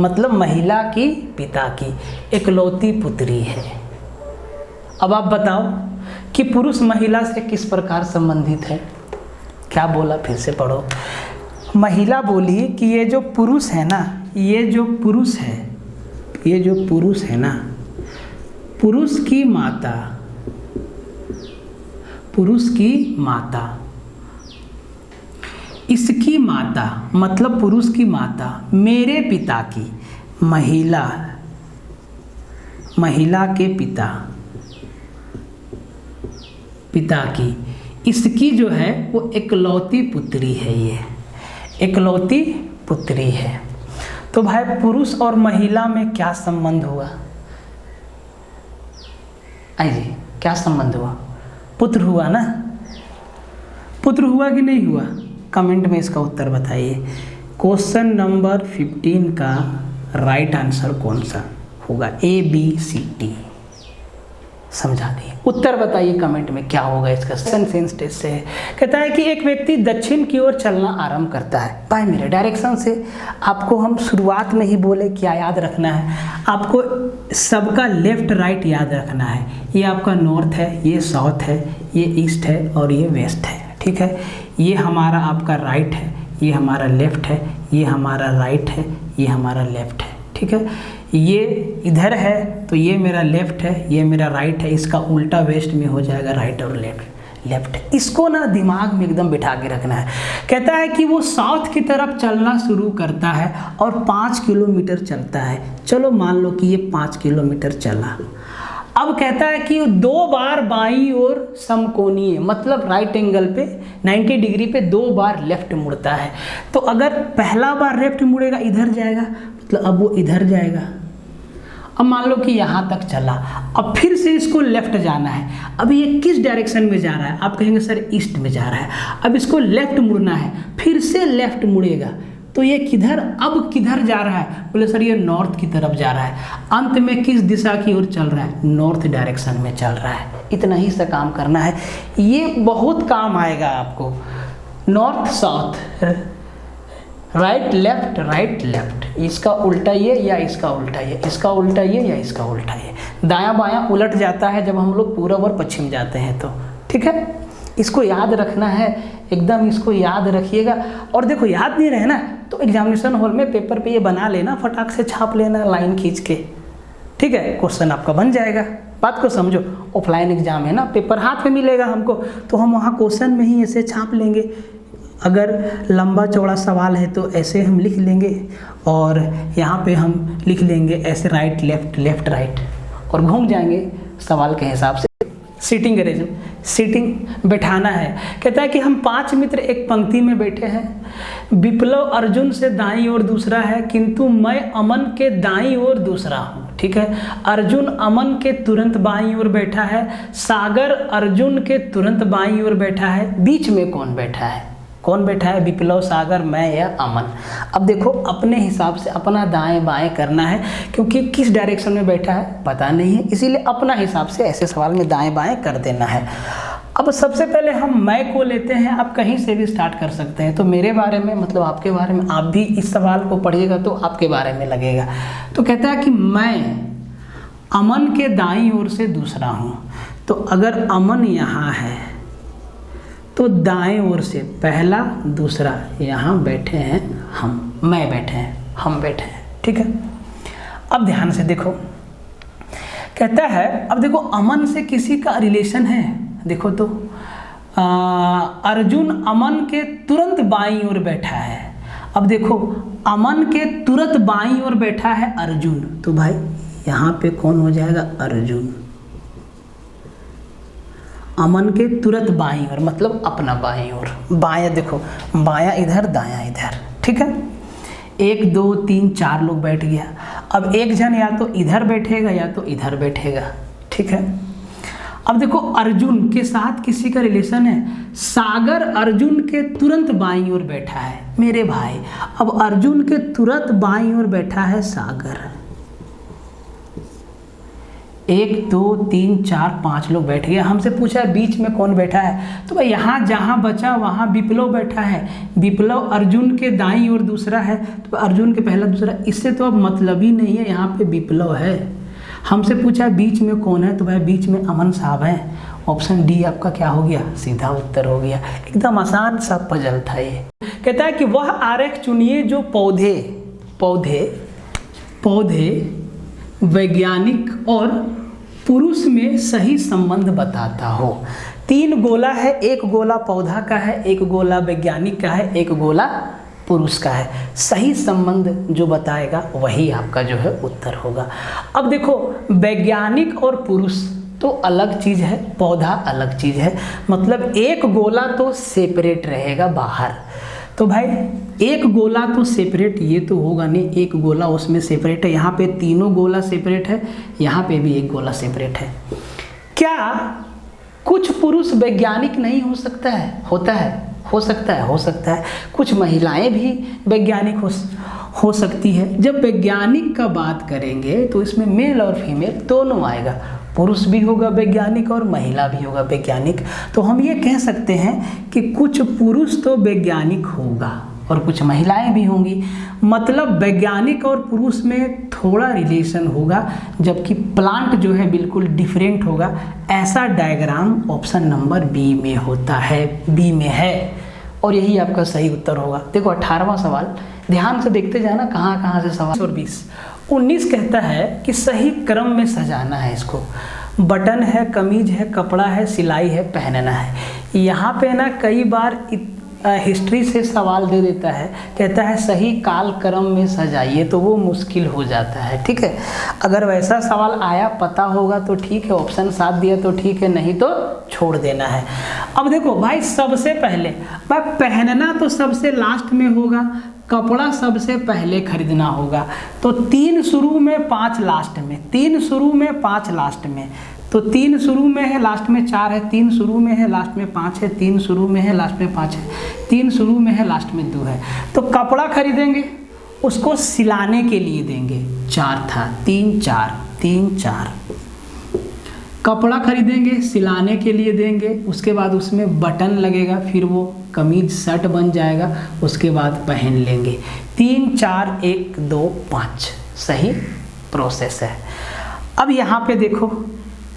[SPEAKER 1] मतलब महिला की पिता की इकलौती पुत्री है। अब आप बताओ कि पुरुष महिला से किस प्रकार संबंधित है? क्या बोला, फिर से पढ़ो। महिला बोली कि ये जो पुरुष है ना, ये जो पुरुष है, ये जो पुरुष है ना, पुरुष की माता, पुरुष की माता, इसकी माता मतलब पुरुष की माता मेरे पिता की, महिला, महिला के पिता, पिता की, इसकी जो है वो इकलौती पुत्री है, ये इकलौती पुत्री है। तो भाई पुरुष और महिला में क्या संबंध हुआ? आइए, क्या संबंध हुआ? पुत्र हुआ ना? पुत्र हुआ कि नहीं हुआ? कमेंट में इसका उत्तर बताइए। क्वेश्चन नंबर 15 का राइट आंसर कौन सा होगा? ABCD समझा दिए। उत्तर बताइए कमेंट में क्या होगा इसका। सेंस टेस्ट से कहता है कि एक व्यक्ति दक्षिण की ओर चलना आरंभ करता है। भाई मेरे डायरेक्शन से आपको हम शुरुआत में ही बोले क्या याद रखना है, आपको सबका लेफ्ट राइट याद रखना है। ये आपका नॉर्थ है, ये साउथ है, ये ईस्ट है और ये वेस्ट है, ठीक है। ये हमारा आपका राइट है, ये हमारा लेफ्ट है, ये हमारा राइट है, ये हमारा लेफ्ट है, ठीक है। ये इधर है तो ये मेरा लेफ्ट है, ये मेरा राइट है, इसका उल्टा वेस्ट में हो जाएगा राइट और लेफ्ट। इसको ना दिमाग में एकदम बिठा के रखना है। कहता है कि वो साउथ की तरफ चलना शुरू करता है और 5 किलोमीटर चलता है। चलो मान लो कि ये 5 किलोमीटर चला। अब कहता है कि 2 बार बाईं ओर समकोणीय, मतलब राइट एंगल पे 90 डिग्री पे 2 बार लेफ्ट मुड़ता है। तो अगर पहला बार लेफ्ट मुड़ेगा इधर जाएगा, मतलब अब वो इधर जाएगा। अब मान लो कि यहाँ तक चला, अब फिर से इसको लेफ्ट जाना है। अब ये किस डायरेक्शन में जा रहा है? आप कहेंगे सर ईस्ट में जा रहा है। अब इसको लेफ्ट मुड़ना है, फिर से लेफ्ट मुड़ेगा तो ये किधर, अब किधर जा रहा है? बोले सर ये नॉर्थ की तरफ जा रहा है। अंत में किस दिशा की ओर चल रहा है? नॉर्थ डायरेक्शन में चल रहा है। इतना ही सा काम करना है, ये बहुत काम आएगा आपको। नॉर्थ साउथ, राइट लेफ्ट, इसका उल्टा ये या इसका उल्टा ये, इसका उल्टा ये या इसका उल्टा ये, दायां बायां उलट जाता है जब हम लोग पूरब और पश्चिम जाते हैं तो, ठीक है। इसको याद रखना है, एकदम इसको याद रखिएगा। और देखो याद नहीं रहे ना तो एग्जामिनेशन हॉल में पेपर पे ये बना लेना, फटाक से छाप लेना लाइन खींच के, ठीक है। क्वेश्चन आपका बन जाएगा। बात को समझो, ऑफलाइन एग्जाम है ना, पेपर हाथ में मिलेगा हमको तो हम वहाँ क्वेश्चन में ही ऐसे छाप लेंगे। अगर लंबा चौड़ा सवाल है तो ऐसे हम लिख लेंगे और यहाँ पे हम लिख लेंगे ऐसे राइट लेफ्ट राइट और घूम जाएंगे सवाल के हिसाब से। सीटिंग अरेंजमेंट, सीटिंग बैठाना है। कहता है कि हम 5 मित्र एक पंक्ति में बैठे हैं, विप्लव अर्जुन से दाईं ओर दूसरा है, किंतु मैं अमन के दाईं ओर दूसरा हूँ। ठीक है, अर्जुन अमन के तुरंत बाईं ओर बैठा है, सागर अर्जुन के तुरंत बाईं ओर बैठा है, बीच में कौन बैठा है? कौन बैठा है? विप्लव, सागर, मैं या अमन। अब देखो अपने हिसाब से अपना दाएं बाएं करना है, क्योंकि किस डायरेक्शन में बैठा है पता नहीं है, इसीलिए अपना हिसाब से ऐसे सवाल में दाएं बाएं कर देना है। अब सबसे पहले हम मैं को लेते हैं, आप कहीं से भी स्टार्ट कर सकते हैं। तो मेरे बारे में मतलब आपके बारे में, आप भी इस सवाल को पढ़िएगा तो आपके बारे में लगेगा। तो कहता है कि मैं अमन के दाईं ओर से दूसरा हूँ। तो अगर अमन यहाँ है तो दाएं ओर से पहला दूसरा यहाँ बैठे हैं हम, मैं बैठे हैं, हम बैठे हैं। ठीक है, अब ध्यान से देखो, कहता है अब देखो अमन से किसी का रिलेशन है। देखो तो अर्जुन अमन के तुरंत बाईं ओर बैठा है। अब देखो अमन के तुरंत बाईं ओर बैठा है अर्जुन, तो भाई यहाँ पे कौन हो जाएगा? अर्जुन। अमन के तुरंत बाईं ओर मतलब अपना बाईं ओर, बायां देखो, बायां इधर दायां इधर। ठीक है, 1 2 3 4 लोग बैठ गया। अब एक जन या तो इधर बैठेगा या तो इधर बैठेगा। ठीक है, अब देखो अर्जुन के साथ किसी का रिलेशन है, सागर अर्जुन के तुरंत बाईं ओर बैठा है मेरे भाई। अब अर्जुन के तुरंत बाईं ओर बैठा है सागर। 1 2 3 4 5 लोग बैठ गए। हमसे पूछा है बीच में कौन बैठा है, तो भाई यहाँ जहाँ बचा वहाँ विप्लव बैठा है। विप्लव अर्जुन के दाईं ओर दूसरा है, तो अर्जुन के पहला दूसरा, इससे तो अब मतलब ही नहीं है, यहाँ पे विप्लव है। हमसे पूछा है बीच में कौन है, तो भाई बीच में अमन साहब हैं। ऑप्शन डी आपका क्या हो गया? सीधा उत्तर हो गया। एकदम आसान सा पजल था ये। कहता है कि वह आरेख चुनिए जो पौधे वैज्ञानिक और पुरुष में सही संबंध बताता हो। 3 गोला है, 1 गोला पौधा का है, 1 गोला वैज्ञानिक का है, 1 गोला पुरुष का है। सही संबंध जो बताएगा वही आपका जो है उत्तर होगा। अब देखो वैज्ञानिक और पुरुष तो अलग चीज़ है, पौधा अलग चीज़ है, मतलब 1 गोला तो सेपरेट रहेगा बाहर। तो भाई 1 गोला तो सेपरेट ये तो होगा नहीं, 1 गोला उसमें सेपरेट है। यहाँ पे तीनों गोला सेपरेट है, यहाँ पे भी 1 गोला सेपरेट है। क्या कुछ पुरुष वैज्ञानिक नहीं हो सकता है? होता है, हो सकता है, हो सकता है। कुछ महिलाएं भी वैज्ञानिक हो सकती है। जब वैज्ञानिक का बात करेंगे तो इसमें मेल और फीमेल दोनों आएगा, पुरुष भी होगा वैज्ञानिक और महिला भी होगा वैज्ञानिक। तो हम ये कह सकते हैं कि कुछ पुरुष तो वैज्ञानिक होगा और कुछ महिलाएं भी होंगी, मतलब वैज्ञानिक और पुरुष में थोड़ा रिलेशन होगा, जबकि प्लांट जो है बिल्कुल डिफरेंट होगा। ऐसा डायग्राम ऑप्शन नंबर बी में होता है, बी में है, और यही आपका सही उत्तर होगा। देखो 18वां सवाल ध्यान से देखते जाना, कहाँ कहाँ से सवाल। और 19 कहता है कि सही क्रम में सजाना है इसको। बटन है, कमीज है, कपड़ा है, सिलाई है, पहनना है। यहाँ पे ना कई बार हिस्ट्री से सवाल दे देता है, कहता है सही काल क्रम में सजाइए, तो वो मुश्किल हो जाता है। ठीक है, अगर वैसा सवाल आया पता होगा तो ठीक है, ऑप्शन 7 दिया तो ठीक है, नहीं तो छोड़ देना है। अब देखो भाई सबसे पहले भाई पहनना तो सबसे लास्ट में होगा, कपड़ा सबसे पहले खरीदना होगा। तो 3 शुरू में 5 लास्ट में, 3 शुरू में 5 लास्ट में, तो 3 शुरू में है लास्ट में 4 है, 3 शुरू में है लास्ट में 5 है, 3 शुरू में है लास्ट में 5 है, 3 शुरू में है लास्ट में 2 है। तो कपड़ा खरीदेंगे, उसको सिलाने के लिए देंगे, 4 था, 3 4 3 4। कपड़ा खरीदेंगे, सिलाने के लिए देंगे, उसके बाद उसमें बटन लगेगा, फिर वो कमीज शर्ट बन जाएगा, उसके बाद पहन लेंगे। 3 4 1 2 5 सही प्रोसेस है। अब यहाँ पे देखो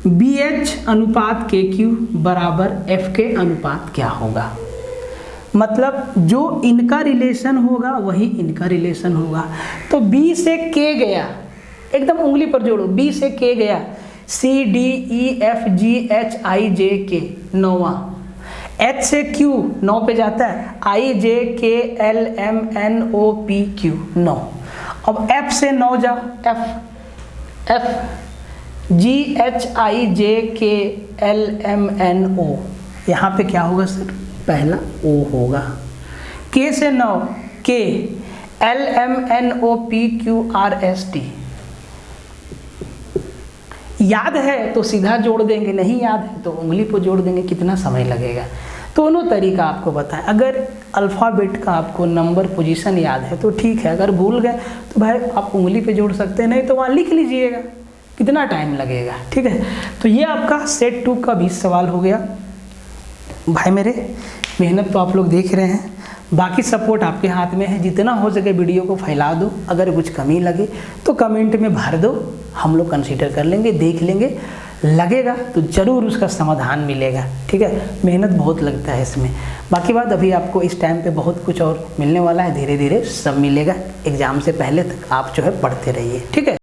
[SPEAKER 1] BH अनुपात KQ बराबर FK अनुपात क्या होगा, मतलब जो इनका रिलेशन होगा वही इनका रिलेशन होगा। तो B से K गया, एकदम उंगली पर जोड़ो, B से K गया, C D E F G H I J K 9वां, H से Q 9 पे जाता है, I J K L M N O P Q 9। अब F से 9 जाओ, F GHIJKLMNO, यहाँ पे क्या होगा सर, पहला O होगा। K से 9, K LMNOPQRST। याद है तो सीधा जोड़ देंगे, नहीं याद है तो उंगली पर जोड़ देंगे, कितना समय लगेगा। दोनों तरीका आपको बताएं। अगर अल्फ़ाबेट का आपको नंबर पोजीशन याद है तो ठीक है, अगर भूल गए तो भाई आप उंगली पे जोड़ सकते हैं, नहीं तो वहाँ लिख लीजिएगा, कितना टाइम लगेगा। ठीक है, तो ये आपका सेट 2 का 20 सवाल हो गया। भाई मेरे, मेहनत तो आप लोग देख रहे हैं, बाकी सपोर्ट आपके हाथ में है। जितना हो सके वीडियो को फैला दो, अगर कुछ कमी लगे तो कमेंट में भर दो, हम लोग कंसीडर कर लेंगे, देख लेंगे, लगेगा तो ज़रूर उसका समाधान मिलेगा। ठीक है, मेहनत बहुत लगता है इसमें। बाकी बात, अभी आपको इस टाइम पे बहुत कुछ और मिलने वाला है, धीरे धीरे सब मिलेगा। एग्ज़ाम से पहले तक आप जो है पढ़ते रहिए। ठीक है।